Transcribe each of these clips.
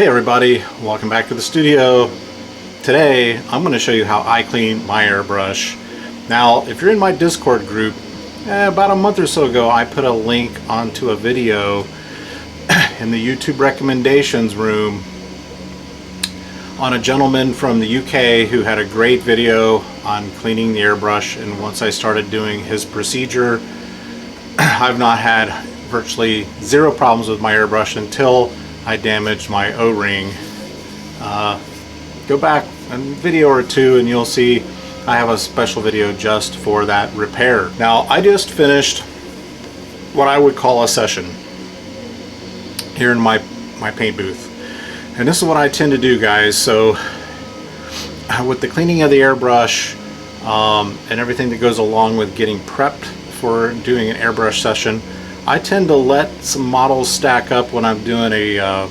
Hey everybody, welcome back to the studio. Today I'm going to show you how I clean my airbrush. Now if you're in my Discord group, about a month or so ago I put a link onto a video in the YouTube recommendations room on a gentleman from the UK who had a great video on cleaning the airbrush, and once I started doing his procedure I've not had virtually zero problems with my airbrush until I damaged my O-ring. Go back a video or two and you'll see I have a special video just for that repair. Now I just finished what I would call a session here in my paint booth, and this is what I tend to do, guys. So with the cleaning of the airbrush and everything that goes along with getting prepped for doing an airbrush session, I tend to let some models stack up when I'm doing a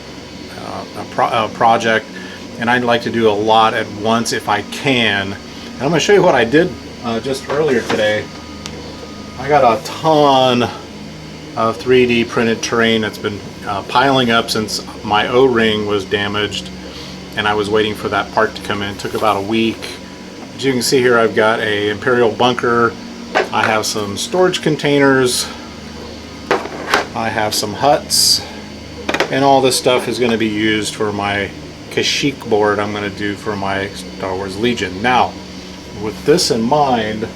project, and I'd like to do a lot at once if I can. And I'm going to show you what I did just earlier today. I got a ton of 3D printed terrain that's been piling up since my O-ring was damaged, and I was waiting for that part to come in. It took about a week. As you can see here, I've got a Imperial bunker. I have some storage containers. I have some huts, and all this stuff is going to be used for my Kashyyyk board I'm going to do for my Star Wars Legion. Now, with this in mind,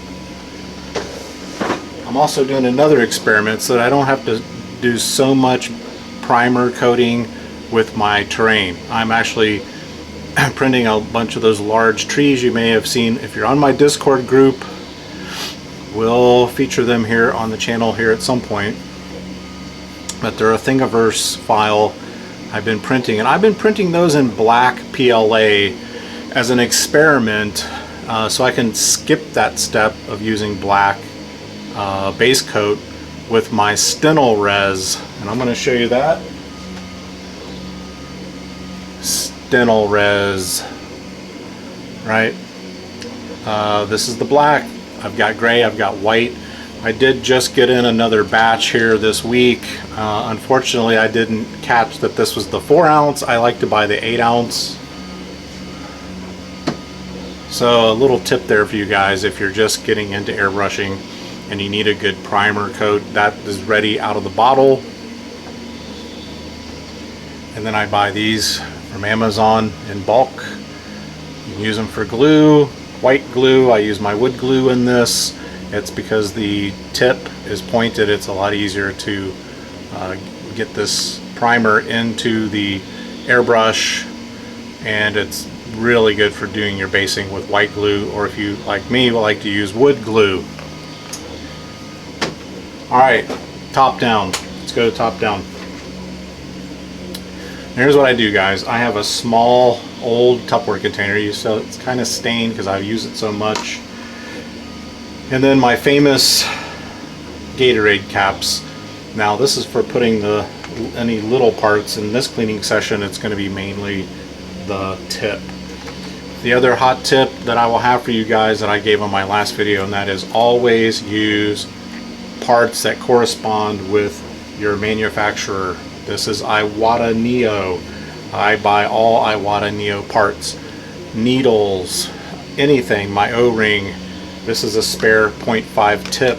I'm also doing another experiment so that I don't have to do so much primer coating with my terrain. I'm actually printing a bunch of those large trees you may have seen. If you're on my Discord group, we'll feature them here on the channel here at some point. But they're a Thingiverse file I've been printing, and I've been printing those in black PLA as an experiment, so I can skip that step of using black base coat with my Stenol res, and I'm going to show you that. Stenol res, right? This is the black. I've got gray, I've got white. I did just get in another batch here this week. Unfortunately, I didn't catch that this was the 4 ounce. I like to buy the 8 ounce. So a little tip there for you guys if you're just getting into airbrushing and you need a good primer coat, that is ready out of the bottle. And then I buy these from Amazon in bulk. You can use them for glue, white glue. I use my wood glue in this. It's because the tip is pointed, it's a lot easier to get this primer into the airbrush, and it's really good for doing your basing with white glue, or if you, like me, like to use wood glue. Alright, top down. Let's go to top down. Here's what I do, guys. I have a small old Tupperware container, so it's kind of stained because I use it so much. And then my famous Gatorade caps. Now this is for putting any little parts. In this cleaning session it's going to be mainly the tip. The other hot tip that I will have for you guys that I gave on my last video, and that is always use parts that correspond with your manufacturer. This is Iwata Neo. I buy all Iwata Neo parts. Needles, anything, my O-ring. This is a spare 0.5 tip,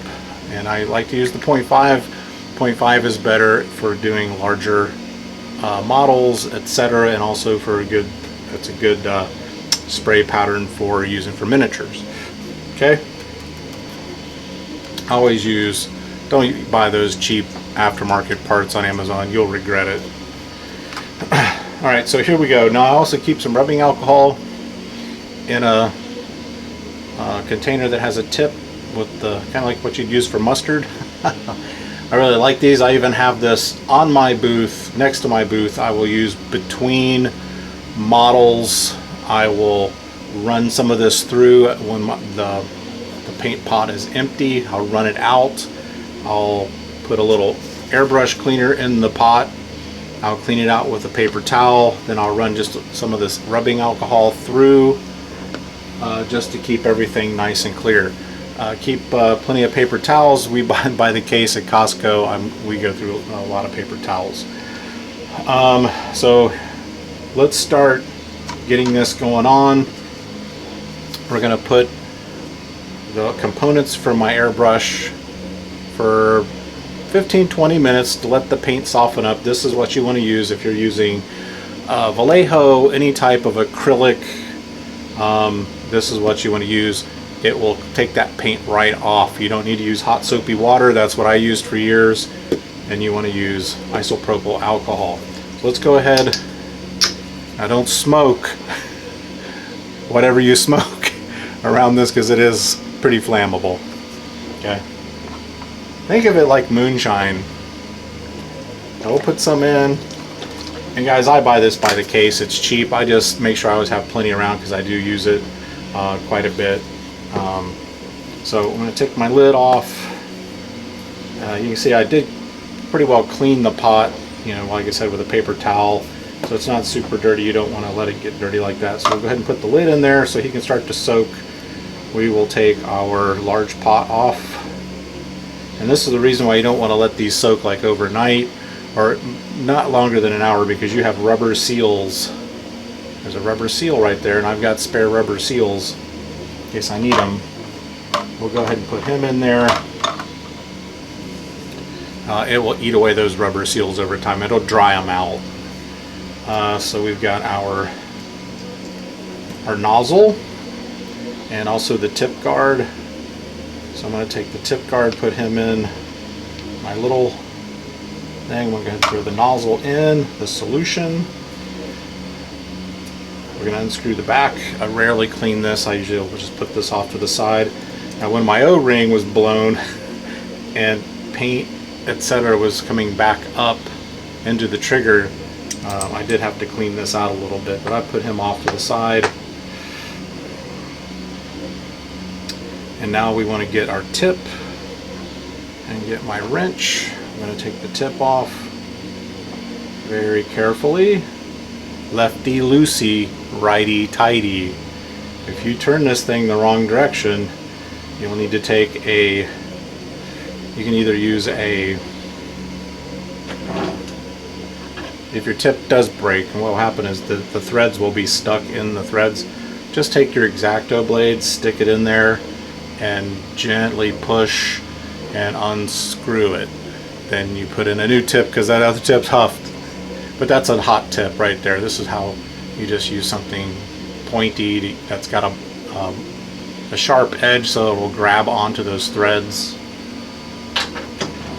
and I like to use the 0.5. 0.5 is better for doing larger models, etc., and also for it's a good spray pattern for using for miniatures. Okay. Always don't buy those cheap aftermarket parts on Amazon. You'll regret it. All right, so here we go. Now I also keep some rubbing alcohol in a container that has a tip with the kind of like what you'd use for mustard. I really like these. I even have this on my booth, next to my booth. I will use between models. I will run some of this through when the paint pot is empty. I'll run it out. I'll put a little airbrush cleaner in the pot. I'll clean it out with a paper towel. Then I'll run just some of this rubbing alcohol through just to keep everything nice and clear. Keep plenty of paper towels. We buy the case at Costco. We go through a lot of paper towels. So let's start getting this going on. We're going to put the components for my airbrush for 15-20 minutes to let the paint soften up. This is what you want to use if you're using Vallejo, any type of acrylic. This is what you want to use. It will take that paint right off. You don't need to use hot soapy water. That's what I used for years. And you want to use isopropyl alcohol. So let's go ahead. Now don't smoke whatever you smoke around this, because it is pretty flammable. Okay. Think of it like moonshine. Now we'll put some in. And guys, I buy this by the case. It's cheap. I just make sure I always have plenty around because I do use it quite a bit. So I'm going to take my lid off. You can see I did pretty well clean the pot, you know, like I said, with a paper towel. So it's not super dirty. You don't want to let it get dirty like that. So we'll go ahead and put the lid in there so he can start to soak. We will take our large pot off. And this is the reason why you don't want to let these soak like overnight, or not longer than an hour, because you have rubber seals. There's a rubber seal right there, and I've got spare rubber seals in case I need them. We'll go ahead and put him in there. It will eat away those rubber seals over time. It'll dry them out. So we've got our nozzle and also the tip guard. So I'm going to take the tip guard, put him in my little thing. We're going to throw the nozzle in, the solution. We're going to unscrew the back. I rarely clean this. I usually will just put this off to the side. Now when my O-ring was blown and paint, etc. was coming back up into the trigger, I did have to clean this out a little bit, but I put him off to the side. And now we want to get our tip and get my wrench. I'm going to take the tip off very carefully. Lefty loosey, righty tighty. If you turn this thing the wrong direction, you'll need to take a, you can either use a, if your tip does break, and what will happen is the threads will be stuck in the threads. Just take your X-Acto blade, stick it in there, and gently push and unscrew it. Then you put in a new tip, because that other tip's huffed. But that's a hot tip right there. This is how you just use something pointy that's got a sharp edge, so it will grab onto those threads.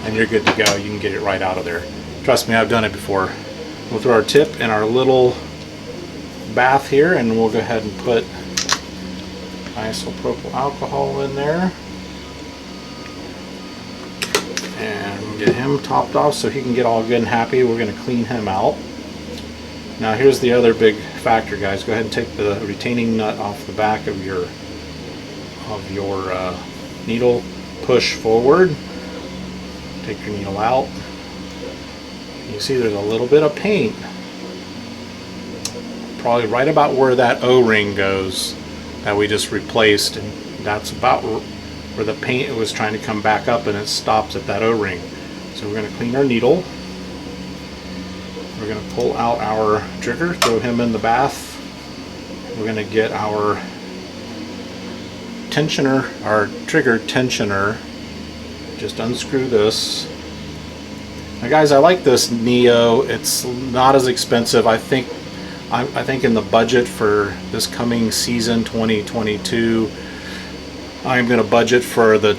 And you're good to go. You can get it right out of there. Trust me, I've done it before. We'll throw our tip in our little bath here, and we'll go ahead and put isopropyl alcohol in there. And get him topped off so he can get all good and happy. We're going to clean him out. Now here's the other big factor, guys. Go ahead and take the retaining nut off the back of your needle. Push forward. Take your needle out. You see there's a little bit of paint, probably right about where that O-ring goes that we just replaced, and that's about where the paint was trying to come back up, and it stops at that O-ring. So we're going to clean our needle. We're going to pull out our trigger, throw him in the bath. We're going to get our tensioner, our trigger tensioner. Just unscrew this. Now guys, I like this Neo. It's not as expensive. I think in the budget for this coming season 2022, I'm going to budget for the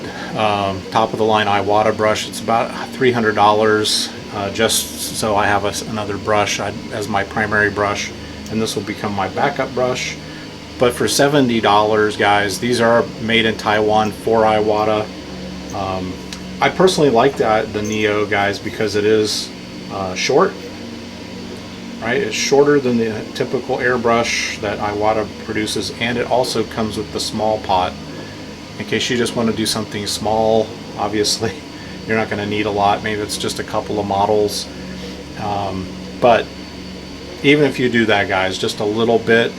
top of the line Iwata brush. It's about $300, just so I have another brush as my primary brush, and this will become my backup brush. But for $70, guys, these are made in Taiwan for Iwata. I personally like the Neo, guys, because it is short, right? It's shorter than the typical airbrush that Iwata produces, and it also comes with the small pot. In case you just want to do something small, obviously, you're not going to need a lot. Maybe it's just a couple of models. But even if you do that, guys, just a little bit,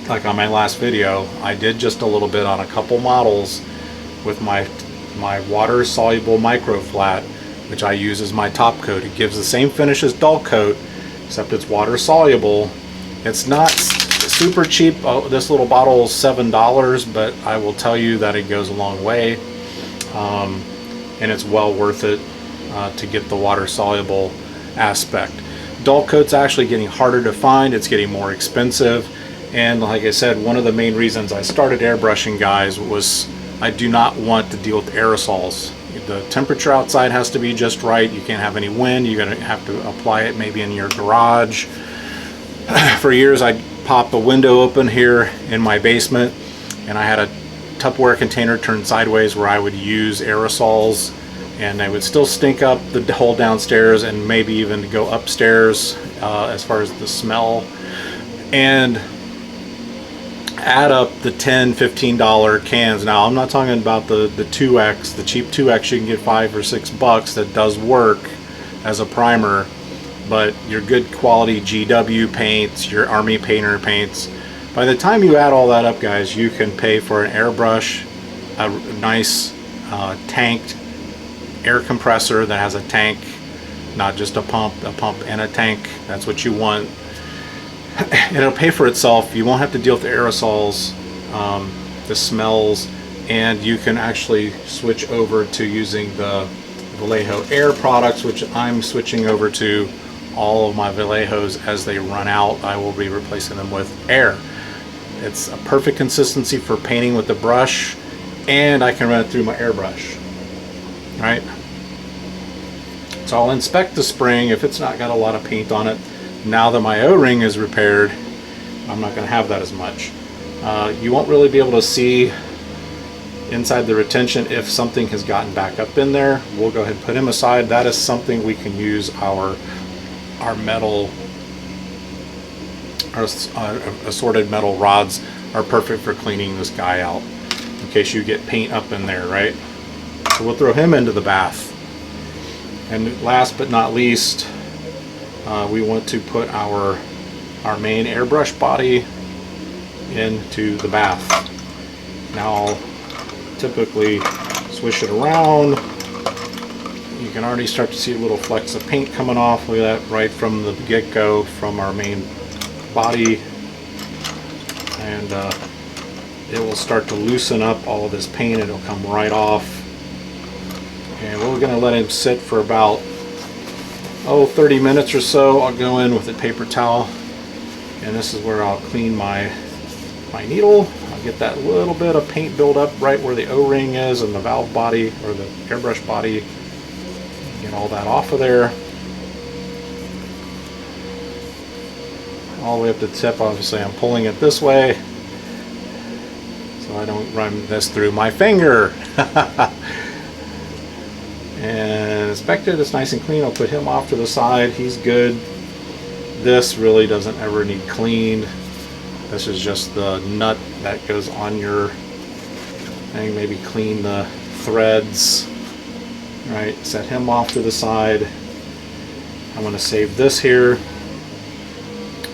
like on my last video, I did just a little bit on a couple models with my water soluble micro flat, which I use as my top coat. It gives the same finish as dull coat, except it's water soluble, It's not super cheap. Oh, this little bottle is $7, but I will tell you that it goes a long way, and it's well worth it to get the water soluble aspect. Dull coat's actually getting harder to find. It's getting more expensive, and like I said, one of the main reasons I started airbrushing, guys, was I do not want to deal with aerosols. The temperature outside has to be just right. You can't have any wind. You're going to have to apply it maybe in your garage. For years, I'd pop a window open here in my basement, and I had a Tupperware container turned sideways where I would use aerosols, and they would still stink up the whole downstairs and maybe even go upstairs as far as the smell. And add up the $10, $15 cans. Now, I'm not talking about the 2X, the cheap 2X you can get $5 or $6 that does work as a primer, but your good quality GW paints, your Army Painter paints, by the time you add all that up, guys, you can pay for an airbrush, a nice tanked air compressor that has a tank, not just a pump and a tank. That's what you want. It'll pay for itself. You won't have to deal with the aerosols, the smells, and you can actually switch over to using the Vallejo Air products, which I'm switching over to. All of my Vallejos, as they run out, I will be replacing them with air. It's a perfect consistency for painting with the brush, and I can run it through my airbrush. Right? So I'll inspect the spring. If it's not got a lot of paint on it, now that my O-ring is repaired, I'm not going to have that as much. You won't really be able to see inside the retention if something has gotten back up in there. We'll go ahead and put him aside. That is something we can use our metal, our assorted metal rods are perfect for cleaning this guy out in case you get paint up in there, right? So we'll throw him into the bath. And last but not least, we want to put our main airbrush body into the bath. Now I'll typically swish it around. You can already start to see little flecks of paint coming off. Look at that, right from the get-go, from our main body. And it will start to loosen up all of this paint. It'll come right off. And we're going to let him sit for about 30 minutes or so. I'll go in with a paper towel, and this is where I'll clean my needle. I'll get that little bit of paint build up right where the O-ring is and the valve body, or the airbrush body. Get all that off of there. All the way up to the tip. Obviously I'm pulling it this way so I don't run this through my finger. And inspect it. It's nice and clean. I'll put him off to the side. He's good. This really doesn't ever need cleaned. This is just the nut that goes on your thing. Maybe clean the threads. Right, set him off to the side. I'm going to save this here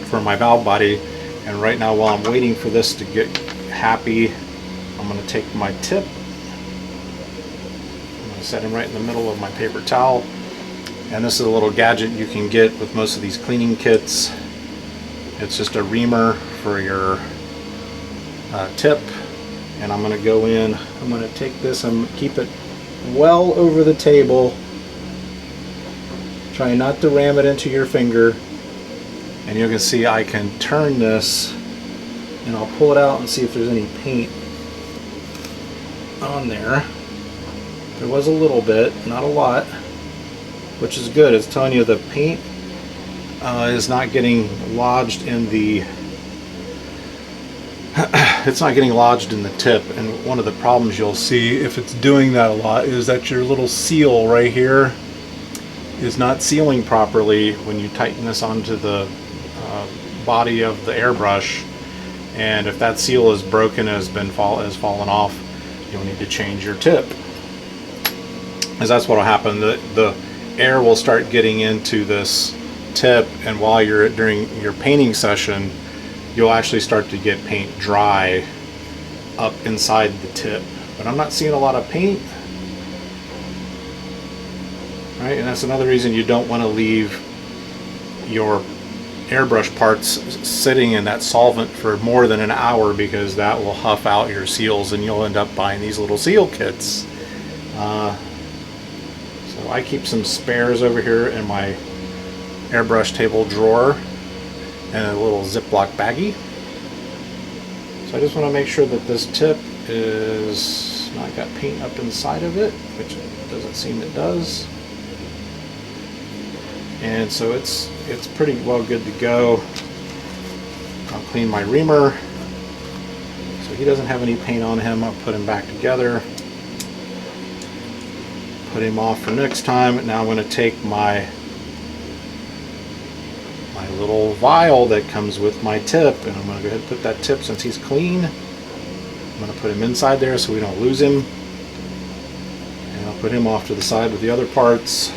for my valve body. And right now, while I'm waiting for this to get happy, I'm going to take my tip. Set him right in the middle of my paper towel. And this is a little gadget you can get with most of these cleaning kits. It's just a reamer for your tip. And I'm going to go in, I'm going to take this and keep it well over the table. Try not to ram it into your finger. And you can see I can turn this, and I'll pull it out and see if there's any paint on there. There was a little bit, not a lot, which is good. It's telling you the paint is not getting lodged in the it's not getting lodged in the tip. And one of the problems you'll see if it's doing that a lot is that your little seal right here is not sealing properly when you tighten this onto the body of the airbrush. And if that seal is broken, has fallen off, you'll need to change your tip. Because that's what will happen. The air will start getting into this tip, and while you're during your painting session, you'll actually start to get paint dry up inside the tip. But I'm not seeing a lot of paint. Right, and that's another reason you don't want to leave your airbrush parts sitting in that solvent for more than an hour, because that will huff out your seals and you'll end up buying these little seal kits. So I keep some spares over here in my airbrush table drawer and a little Ziploc baggie. So I just want to make sure that this tip is not got paint up inside of it, which it doesn't seem it does. And so it's pretty well good to go. I'll clean my reamer. So he doesn't have any paint on him. I'll put him back together. Put him off for next time. Now I'm going to take my little vial that comes with my tip, and I'm going to go ahead and put that tip, since he's clean, I'm going to put him inside there so we don't lose him. And I'll put him off to the side with the other parts.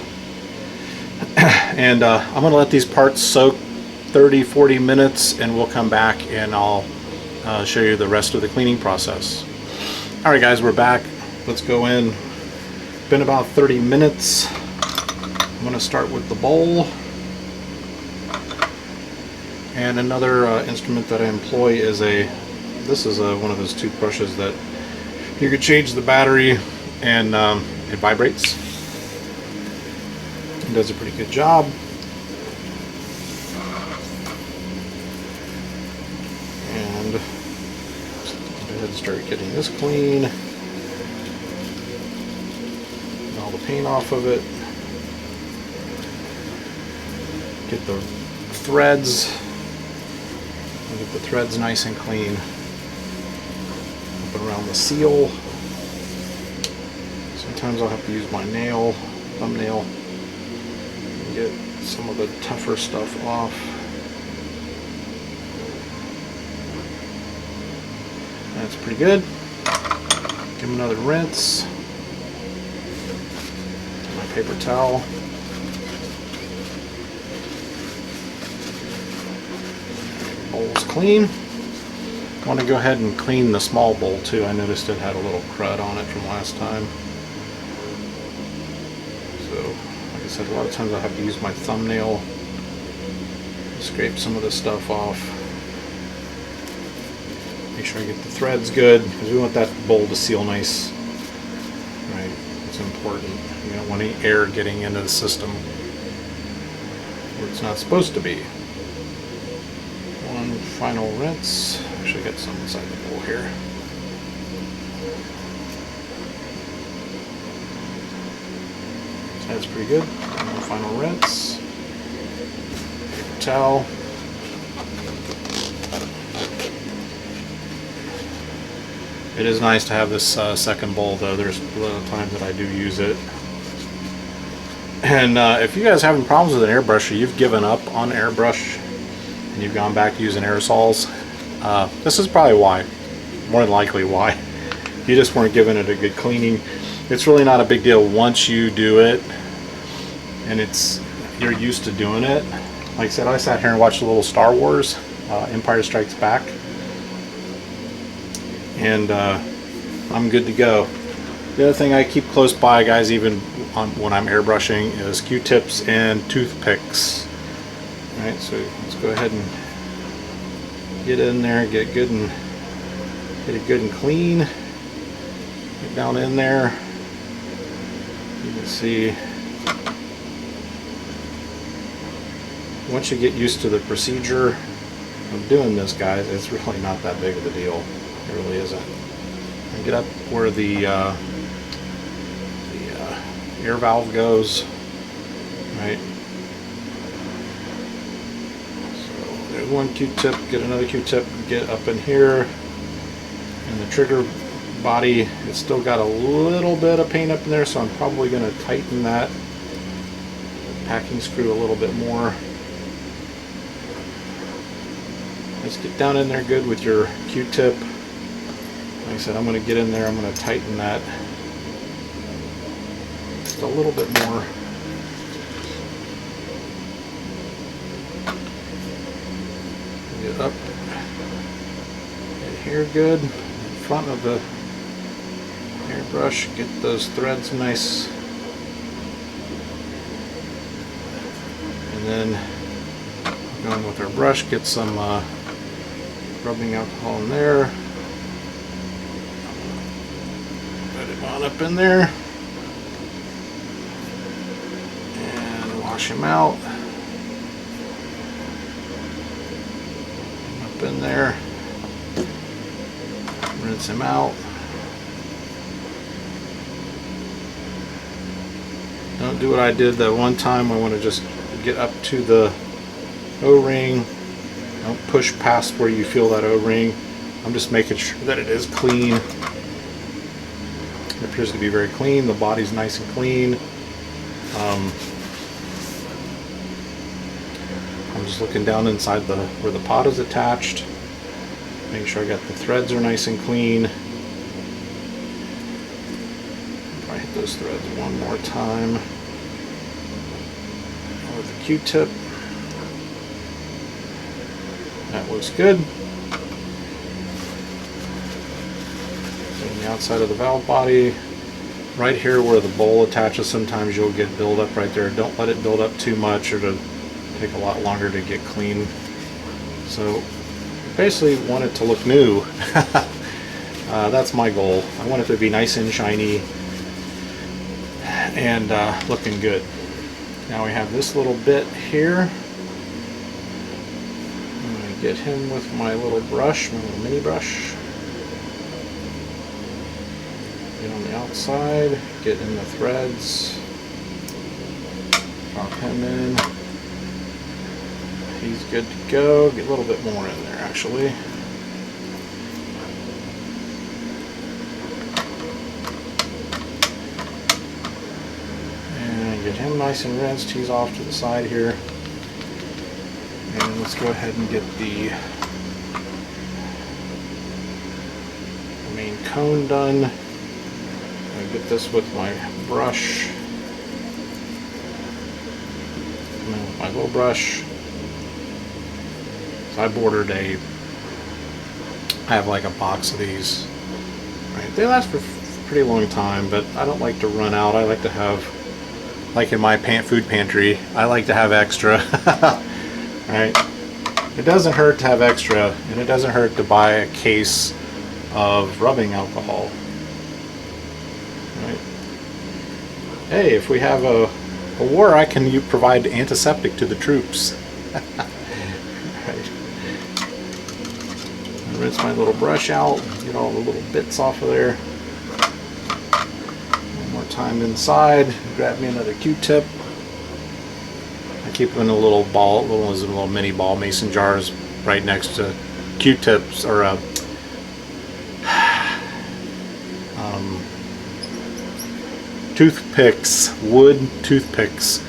And I'm going to let these parts soak 30-40 minutes, and we'll come back and I'll show you the rest of the cleaning process. Alright guys, we're back. Let's go in. Been about 30 minutes. I'm going to start with the bowl. And another instrument that I employ is this is one of those toothbrushes that you could change the battery, and it vibrates. It does a pretty good job. And just go ahead and start getting this clean. Get all the paint off of it. Get the threads. Get the threads nice and clean. Up around the seal. Sometimes I'll have to use my thumbnail, and get some of the tougher stuff off. That's pretty good. Give him another rinse. My paper towel. Bowl's clean. I want to go ahead and clean the small bowl too. I noticed it had a little crud on it from last time. So, like I said, a lot of times I have to use my thumbnail to scrape some of this stuff off. Make sure I get the threads good, because we want that bowl to seal nice. Right, it's important. You don't want any air getting into the system where it's not supposed to be. One final rinse. Actually, get some inside the bowl here. So that's pretty good. One final rinse. Paper towel. It is nice to have this second bowl, though. There's a lot of times that I do use it. And if you guys are having problems with an airbrush, or you've given up on airbrush and you've gone back to using aerosols, this is probably why. More than likely why. You just weren't giving it a good cleaning. It's really not a big deal once you do it and you're used to doing it. Like I said, I sat here and watched a little Star Wars, Empire Strikes Back, and I'm good to go. The other thing I keep close by, guys, even when I'm airbrushing, is Q-tips and toothpicks. Alright, so let's go ahead and get in there, get it good and clean. Get down in there. You can see, once you get used to the procedure of doing this, guys, it's really not that big of a deal. It really isn't. And get up where the air valve goes, right? So there's one Q-tip, get another Q-tip, get up in here, and the trigger body, it's still got a little bit of paint up in there, so I'm probably going to tighten that packing screw a little bit more. Let's get down in there good with your Q-tip. Like I said, I'm going to get in there, I'm going to tighten that just a little bit more. Get up, get here good, in front of the airbrush, get those threads nice, and then Going with our brush, get some rubbing alcohol in there. Put him on up in there. And wash him out. Up in there. Rinse him out. Don't do what I did that one time. I want to just get up to the O-ring. Don't push past where you feel that O-ring. I'm just making sure that it is clean. It appears to be very clean. The body's nice and clean. I'm just looking down inside where the pot is attached. Make sure I got the threads are nice and clean. If I hit those threads one more time with a Q-tip. That looks good. On the outside of the valve body, right here where the bowl attaches, sometimes you'll get buildup right there. Don't let it build up too much or it'll take a lot longer to get clean. So basically want it to look new. That's my goal. I want it to be nice and shiny and looking good. Now we have this little bit here. I'm going to get him with my little brush, my little mini brush. Get on the outside, get in the threads, drop him in. He's good to go. Get a little bit more in there actually. And get him nice and rinsed. He's off to the side here. And let's go ahead and get the main cone done. I'll get this with my brush. And then with my little brush. So I I have like a box of these. Right, they last for a pretty long time, but I don't like to run out. I like to have, like in my food pantry, I like to have extra. Right? It doesn't hurt to have extra, and it doesn't hurt to buy a case of rubbing alcohol. Right? Hey, if we have a war, I can provide antiseptic to the troops. Right. Rinse my little brush out, get all the little bits off of there. One more time inside, grab me another Q-tip. I keep them in a little ball, little mini ball mason jars right next to Q-tips or toothpicks, wood toothpicks.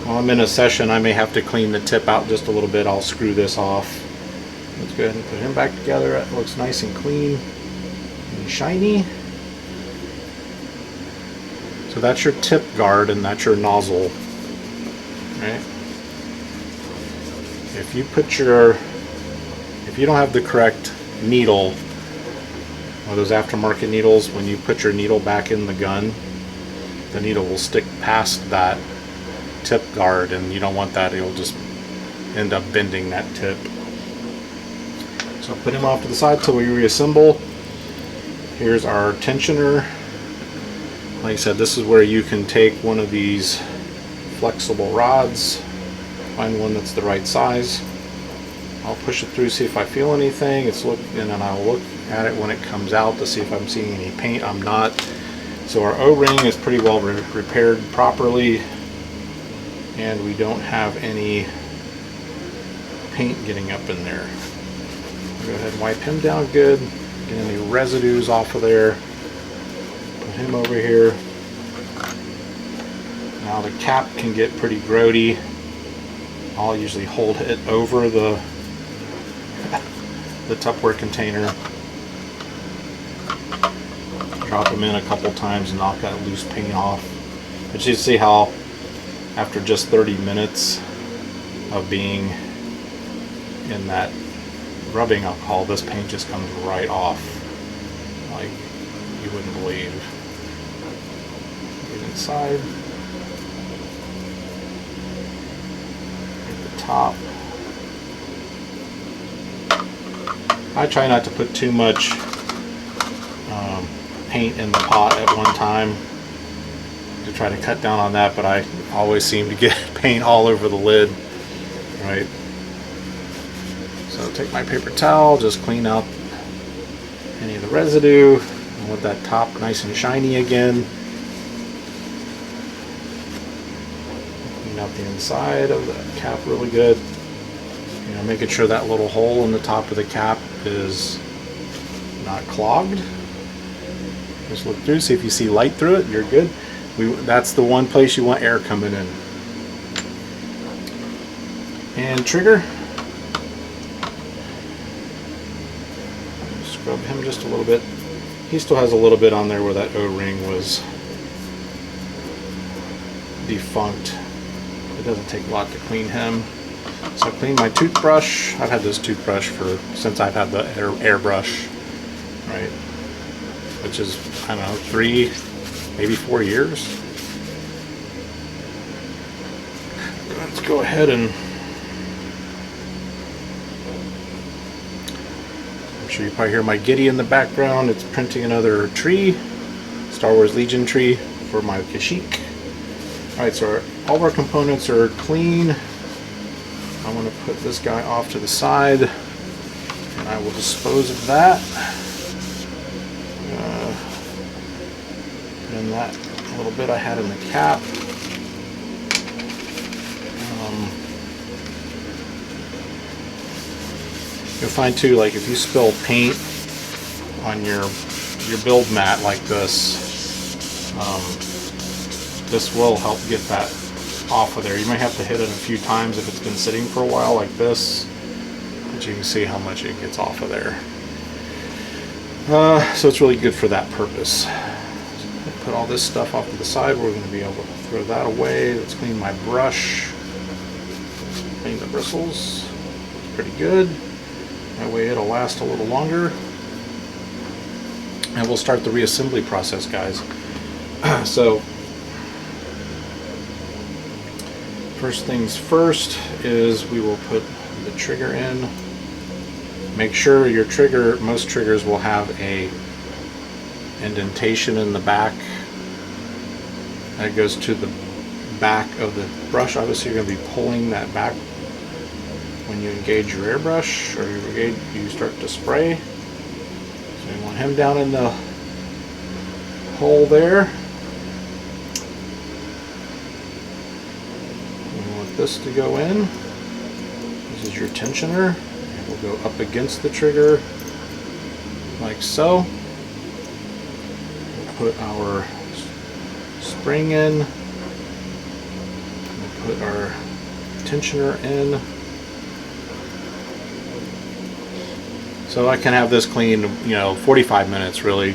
While I'm in a session, I may have to clean the tip out just a little bit. I'll screw this off. Let's go ahead and put him back together. It looks nice and clean and shiny. So that's your tip guard and that's your nozzle. Right? If you don't have the correct needle, or those aftermarket needles, when you put your needle back in the gun, the needle will stick past that tip guard, and you don't want that. It'll just end up bending that tip. So I'll put him off to the side till we reassemble. Here's our tensioner. Like I said, this is where you can take one of these flexible rods, find one that's the right size. I'll push it through, see if I feel anything. And then I'll look at it when it comes out to see if I'm seeing any paint. I'm not. So our O-ring is pretty well repaired properly, and we don't have any paint getting up in there. I'll go ahead and wipe him down good, get any residues off of there. Put him over here. Now the cap can get pretty grody. I'll usually hold it over the Tupperware container. Drop them in a couple times and knock that loose paint off. But you see how after just 30 minutes of being in that rubbing alcohol, this paint just comes right off like you wouldn't believe. Get inside. Get the top. I try not to put too much paint in the pot at one time to try to cut down on that, but I always seem to get paint all over the lid, right? So take my paper towel, just clean out any of the residue. I want that top nice and shiny again. Clean out the inside of the cap really good. You know, making sure that little hole in the top of the cap is not clogged. Just look through, see if you see light through it, you're good. That's the one place you want air coming in. And trigger. Scrub him just a little bit. He still has a little bit on there where that O-ring was defunct. It doesn't take a lot to clean him. So I clean my toothbrush. I've had this toothbrush since I've had the Airbrush, right? Which is, I don't know, 3, maybe 4 years. Let's go ahead and I'm sure you probably hear my Giddy in the background. It's printing another tree, Star Wars Legion tree for my Kashyyyk. Alright, so all of our components are clean. I want to put this guy off to the side, and I will dispose of that. And that little bit I had in the cap. You'll find too, like if you spill paint on your build mat like this, this will help get that off of there. You might have to hit it a few times if it's been sitting for a while like this, but you can see how much it gets off of there. So it's really good for that purpose. Put all this stuff off to the side. We're going to be able to throw that away. Let's clean my brush. Clean the bristles. Pretty good. That way it'll last a little longer. And we'll start the reassembly process, guys. So first things first is we will put the trigger in. Make sure your trigger, most triggers will have a indentation in the back. That goes to the back of the brush. Obviously you're going to be pulling that back when you engage your airbrush or you start to spray. So you want him down in the hole there. We want this to go in. This is your tensioner. And we'll go up against the trigger like so. We'll put our spring in. We'll put our tensioner in. So I can have this clean, 45 minutes really,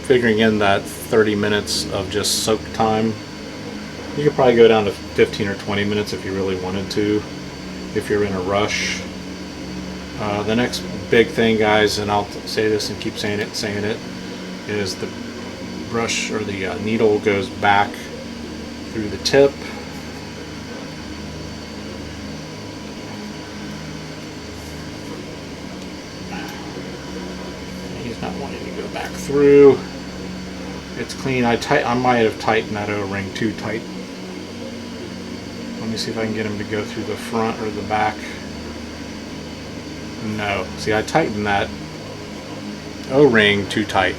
figuring in that 30 minutes of just soak time. You could probably go down to 15 or 20 minutes if you really wanted to, if you're in a rush. The next big thing, guys, and I'll say this and keep saying it, is the brush or the needle goes back through the tip. He's not wanting to go back through. It's clean. I might have tightened that O-ring too tight. Let me see if I can get him to go through the front or the back. No. See, I tightened that O-ring too tight.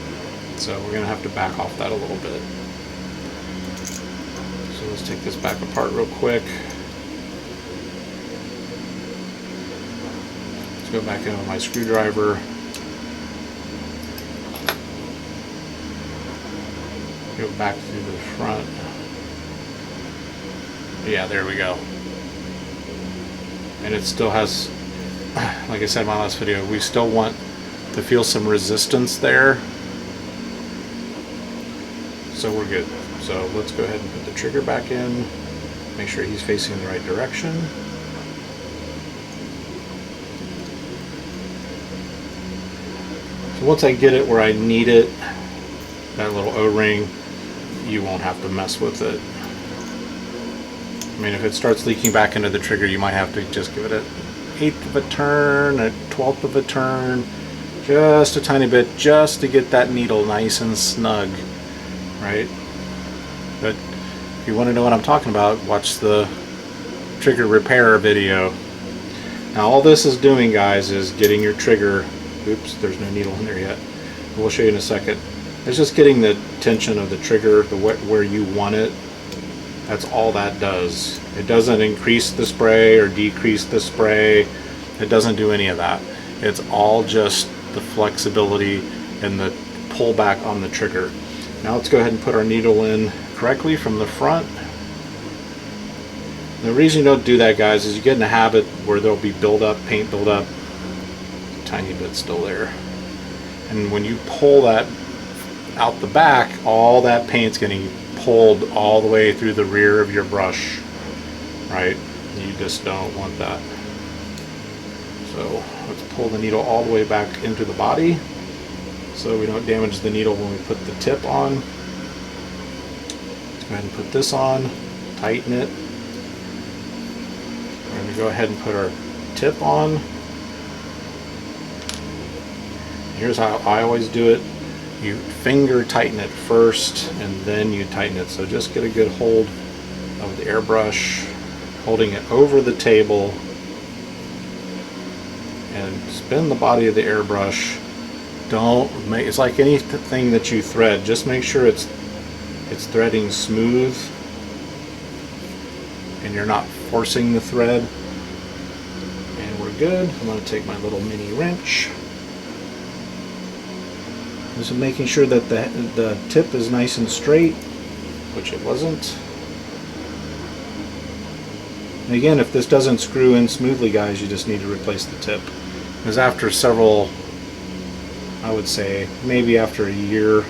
So we're going to have to back off that a little bit. So let's take this back apart real quick. Let's go back in with my screwdriver. Go back through the front. Yeah, there we go. And it still has, like I said in my last video, we still want to feel some resistance there. So we're good. So let's go ahead and put the trigger back in. Make sure he's facing the right direction. So once I get it where I need it, that little O-ring, you won't have to mess with it. I mean, if it starts leaking back into the trigger, you might have to just give it an 1/8 of a turn, a 1/12 of a turn, just a tiny bit, just to get that needle nice and snug, right? But if you want to know what I'm talking about, watch the trigger repair video. Now all this is doing, guys, is getting your trigger, oops, there's no needle in there yet, we'll show you in a second. It's just getting the tension of the trigger where you want it. That's all that does. It doesn't increase the spray or decrease the spray. It doesn't do any of that. It's all just the flexibility and the pullback on the trigger. Now let's go ahead and put our needle in correctly from the front. The reason you don't do that, guys, is you get in a habit where there'll be buildup, paint buildup, tiny bit still there. And when you pull that out the back, all that paint's getting pulled all the way through the rear of your brush, right? You just don't want that. So let's pull the needle all the way back into the body so we don't damage the needle when we put the tip on. Let's go ahead and put this on, tighten it. We're going to go ahead and put our tip on. Here's how I always do it. You finger tighten it first and then you tighten it. So just get a good hold of the airbrush, holding it over the table, and spin the body of the airbrush. Don't make, it's like anything that you thread, just make sure it's threading smooth and you're not forcing the thread. And we're good. I'm going to take my little mini wrench. This is making sure that the tip is nice and straight, which it wasn't. And again, if this doesn't screw in smoothly, guys, you just need to replace the tip. Because after several, I would say, maybe after a year,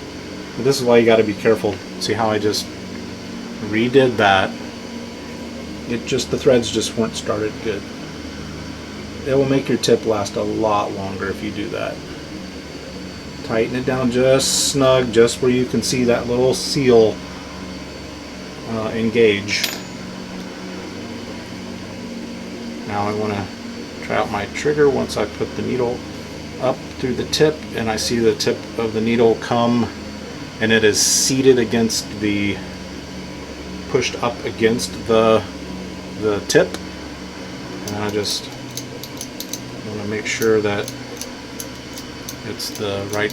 but this is why you got to be careful. See how I just redid that? The threads just weren't started good. It will make your tip last a lot longer if you do that. Tighten it down just snug, just where you can see that little seal engage. Now I want to try out my trigger once I put the needle up through the tip and I see the tip of the needle come and it is seated against the, pushed up against the tip. And I just want to make sure that it's the right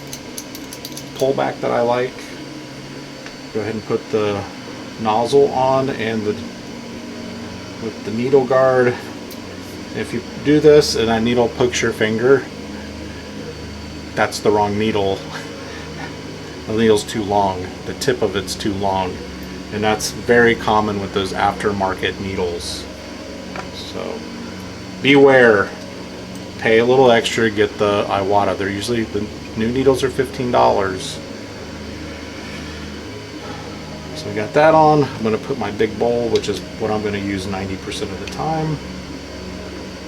pullback that I like. Go ahead and put the nozzle on and with the needle guard. If you do this and that needle pokes your finger, that's the wrong needle. The needle's too long. The tip of it's too long. And that's very common with those aftermarket needles. So beware. Pay a little extra, get the Iwata. They're usually, the new needles are $15. So we got that on. I'm going to put my big bowl, which is what I'm going to use 90% of the time.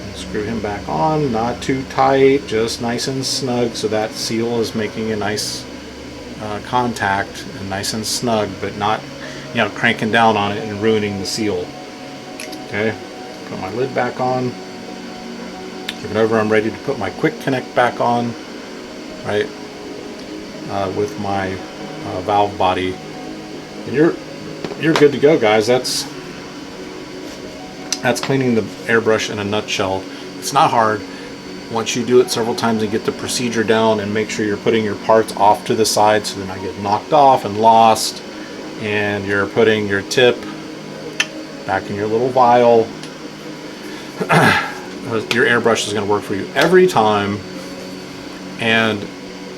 And screw him back on, not too tight, just nice and snug, so that seal is making a nice contact and nice and snug, but not, you know, cranking down on it and ruining the seal. Okay, put my lid back on. Whenever I'm ready to put my quick connect back on, right, with my valve body, and you're good to go, guys. That's cleaning the airbrush in a nutshell. It's not hard. Once you do it several times and get the procedure down, and make sure you're putting your parts off to the side so they're not getting knocked off and lost, and you're putting your tip back in your little vial. Your airbrush is going to work for you every time. And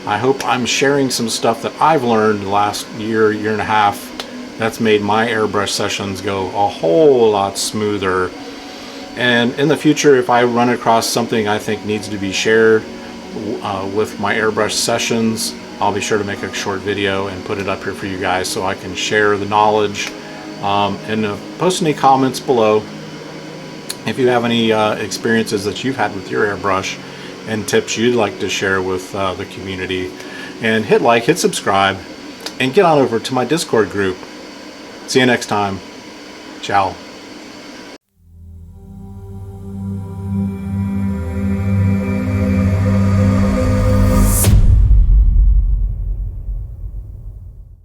I hope I'm sharing some stuff that I've learned the last year and a half that's made my airbrush sessions go a whole lot smoother. And in the future, if I run across something I think needs to be shared with my airbrush sessions, I'll be sure to make a short video and put it up here for you guys so I can share the knowledge. And post any comments below if you have any experiences that you've had with your airbrush and tips you'd like to share with the community. And hit like, hit subscribe, and get on over to my Discord group. See you next time. Ciao.